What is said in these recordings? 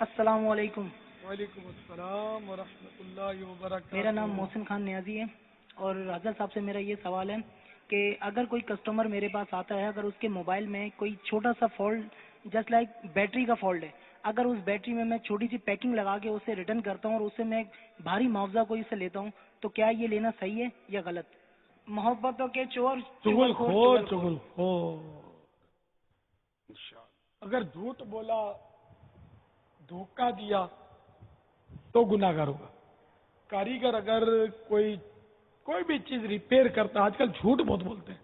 السلام علیکم۔ وعلیکم السلام ورحمۃ اللہ وبرکاتہ۔ میرا نام محسن خان نیازی ہے، اور حضرت صاحب سے میرا یہ سوال ہے کہ اگر کوئی کسٹمر میرے پاس آتا ہے، اگر اس کے موبائل میں کوئی چھوٹا سا فالٹ جسٹ لائک بیٹری کا فالٹ ہے، اگر اس بیٹری میں چھوٹی سی پیکنگ لگا کے اسے ریٹرن کرتا ہوں اور اسے میں بھاری معاوضہ کوئی سے لیتا ہوں، تو کیا یہ لینا صحیح ہے یا غلط؟ محبتوں کے چور چغل خور خور چغل خور۔ چغل خور، اگر جھوٹ بولا، دھوکہ دیا تو گناہ گار ہوگا۔ کاریگر اگر کوئی بھی چیز ریپیئر کرتا ہے، آج کل جھوٹ بہت بولتے ہیں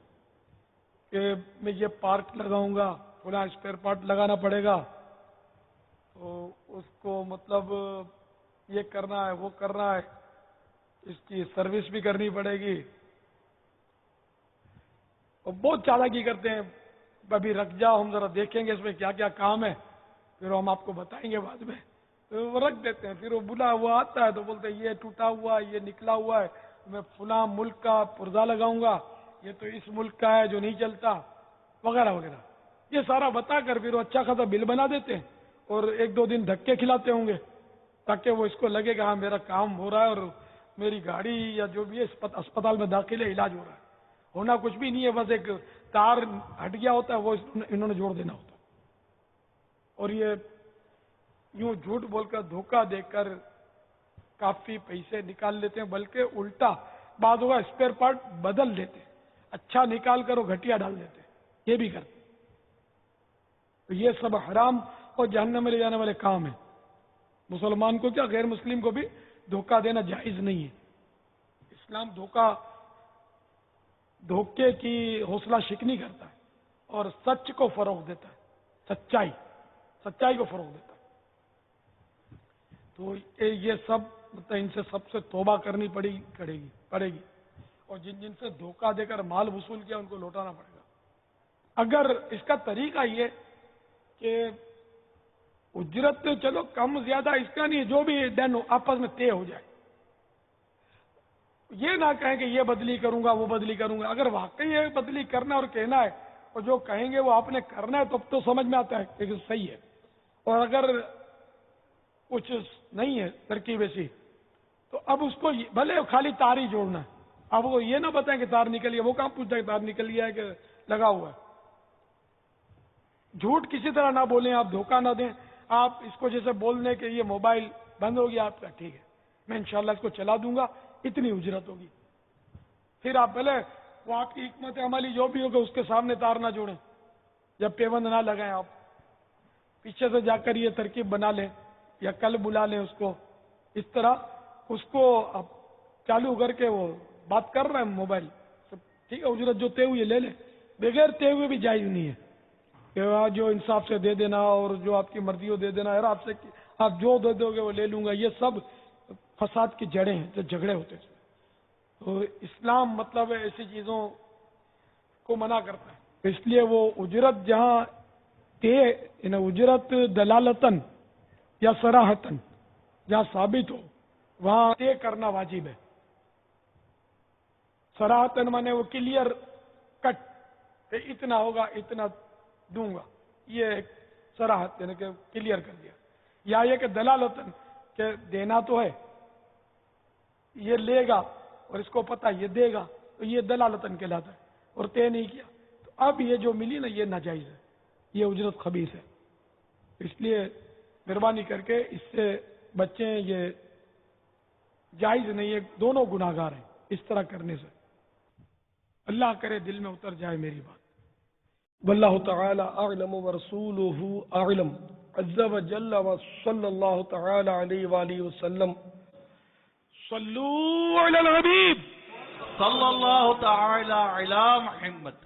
کہ میں یہ پارٹ لگاؤں گا، فلاں اسپیئر پارٹ لگانا پڑے گا، تو اس کو مطلب یہ کرنا ہے، وہ کرنا ہے، اس کی سروس بھی کرنی پڑے گی، اور بہت چالاکی کرتے ہیں۔ ابھی رکھ جاؤ، ہم ذرا دیکھیں گے اس میں کیا کیا کام ہے، پھر ہم آپ کو بتائیں گے بعد میں۔ تو وہ رکھ دیتے ہیں، پھر وہ بلا ہوا آتا ہے تو بولتے ہیں یہ ٹوٹا ہوا ہے، یہ نکلا ہوا ہے، میں فلاں ملک کا پرزہ لگاؤں گا، یہ تو اس ملک کا ہے جو نہیں چلتا، وغیرہ وغیرہ۔ یہ سارا بتا کر پھر وہ اچھا خاصا بل بنا دیتے ہیں، اور ایک دو دن دھکے کھلاتے ہوں گے تاکہ وہ اس کو لگے کہ ہاں میرا کام ہو رہا ہے اور میری گاڑی یا جو بھی ہے اسپتال میں داخل ہے، علاج ہو رہا ہے۔ ہونا کچھ بھی نہیں ہے، بس ایک تار ہٹ گیا ہوتا ہے، وہ انہوں نے جوڑ دینا ہوتا ہے۔ اور یہ یوں جھوٹ بول کر، دھوکہ دے کر کافی پیسے نکال لیتے ہیں، بلکہ الٹا بعض ہوگا اسپیئر پارٹ بدل دیتے ہیں، اچھا نکال کر وہ گھٹیا ڈال دیتے ہیں، یہ بھی کرتے ہیں۔ تو یہ سب حرام اور جہنم میں لے جانے والے کام ہیں۔ مسلمان کو کیا، غیر مسلم کو بھی دھوکہ دینا جائز نہیں ہے۔ اسلام دھوکے کی حوصلہ شکنی کرتا ہے اور سچ کو فروغ دیتا ہے، سچائی کو فروغ دیتا ہے۔ تو یہ سب مطلب ان سے سب سے توبہ کرنی پڑے گی، اور جن سے دھوکہ دے کر مال وصول کیا ان کو لوٹانا پڑے گا۔ اگر اس کا طریقہ یہ کہ اجرت تو چلو کم زیادہ اس کا نہیں ہے، جو بھی دن آپس میں طے ہو جائے، یہ نہ کہیں کہ یہ بدلی کروں گا وہ بدلی کروں گا۔ اگر واقعی یہ بدلی کرنا اور کہنا ہے اور جو کہیں گے وہ آپ نے کرنا ہے، تب تو سمجھ میں آتا ہے کہ صحیح ہے۔ اور اگر کچھ نہیں ہے ترکیب ایسی، تو اب اس کو بھلے خالی تار ہی جوڑنا ہے، اب وہ یہ نہ بتائیں کہ تار نکل گیا، وہ کہاں پوچھتا ہے تار نکل گیا ہے کہ لگا ہوا ہے۔ جھوٹ کسی طرح نہ بولیں، آپ دھوکہ نہ دیں۔ آپ اس کو جیسے بول دیں کہ یہ موبائل بند ہو گیا آپ کا، ٹھیک ہے میں انشاءاللہ اس کو چلا دوں گا، اتنی اجرت ہوگی۔ پھر آپ پہلے وہ آپ کی حکمت عملی جو بھی ہوگا اس کے سامنے تار نہ جوڑیں، جب پیبند نہ لگائیں، آپ پیچھے سے جا کر یہ ترکیب بنا لیں یا کل بلا لیں اس کو، اس طرح اس کو آپ چالو کر کے وہ بات کر رہے ہیں موبائل، ٹھیک ہے اجرت جو طے ہوئی لے لیں، بغیر طے ہوئے بھی جائز نہیں ہے کہ جو انصاف سے دے دینا اور جو آپ کی مرضی ہو دے دینا، یار آپ جو دے دو گے وہ لے لوں گا، یہ سب فساد کی جڑیں ہیں جو جھگڑے ہوتے ہیں۔ تو اسلام مطلب ایسی چیزوں کو منع کرتا ہے، اس لیے وہ اجرت جہاں اجرت دلالتن یا صراحتن جہاں ثابت ہو وہاں طے کرنا واجب ہے۔ صراحتن مانے وہ کلیئر کٹ کہ اتنا ہوگا اتنا دوں گا، یہ ایک صراحت یعنی کہ کلیئر کر دیا، یا یہ کہ دلالتن کہ دینا تو ہے، یہ لے گا اور اس کو پتہ یہ دے گا، تو یہ دلالتن کہلاتا ہے، اور طے نہیں کیا، تو اب یہ جو ملی نا یہ ناجائز ہے، یہ اجرت خبیث ہے۔ اس لیے مہربانی کر کے اس سے بچیں، یہ جائز نہیں ہے، دونوں گناہ گار ہیں اس طرح کرنے سے۔ اللہ کرے دل میں اتر جائے میری بات۔ واللہ تعالی اعلم ورسولہ اعلم، عز وجل وصلی اللہ تعالی علیہ وآلہ وسلم۔ صلو علی الحبیب صلی اللہ تعالی علی محمد۔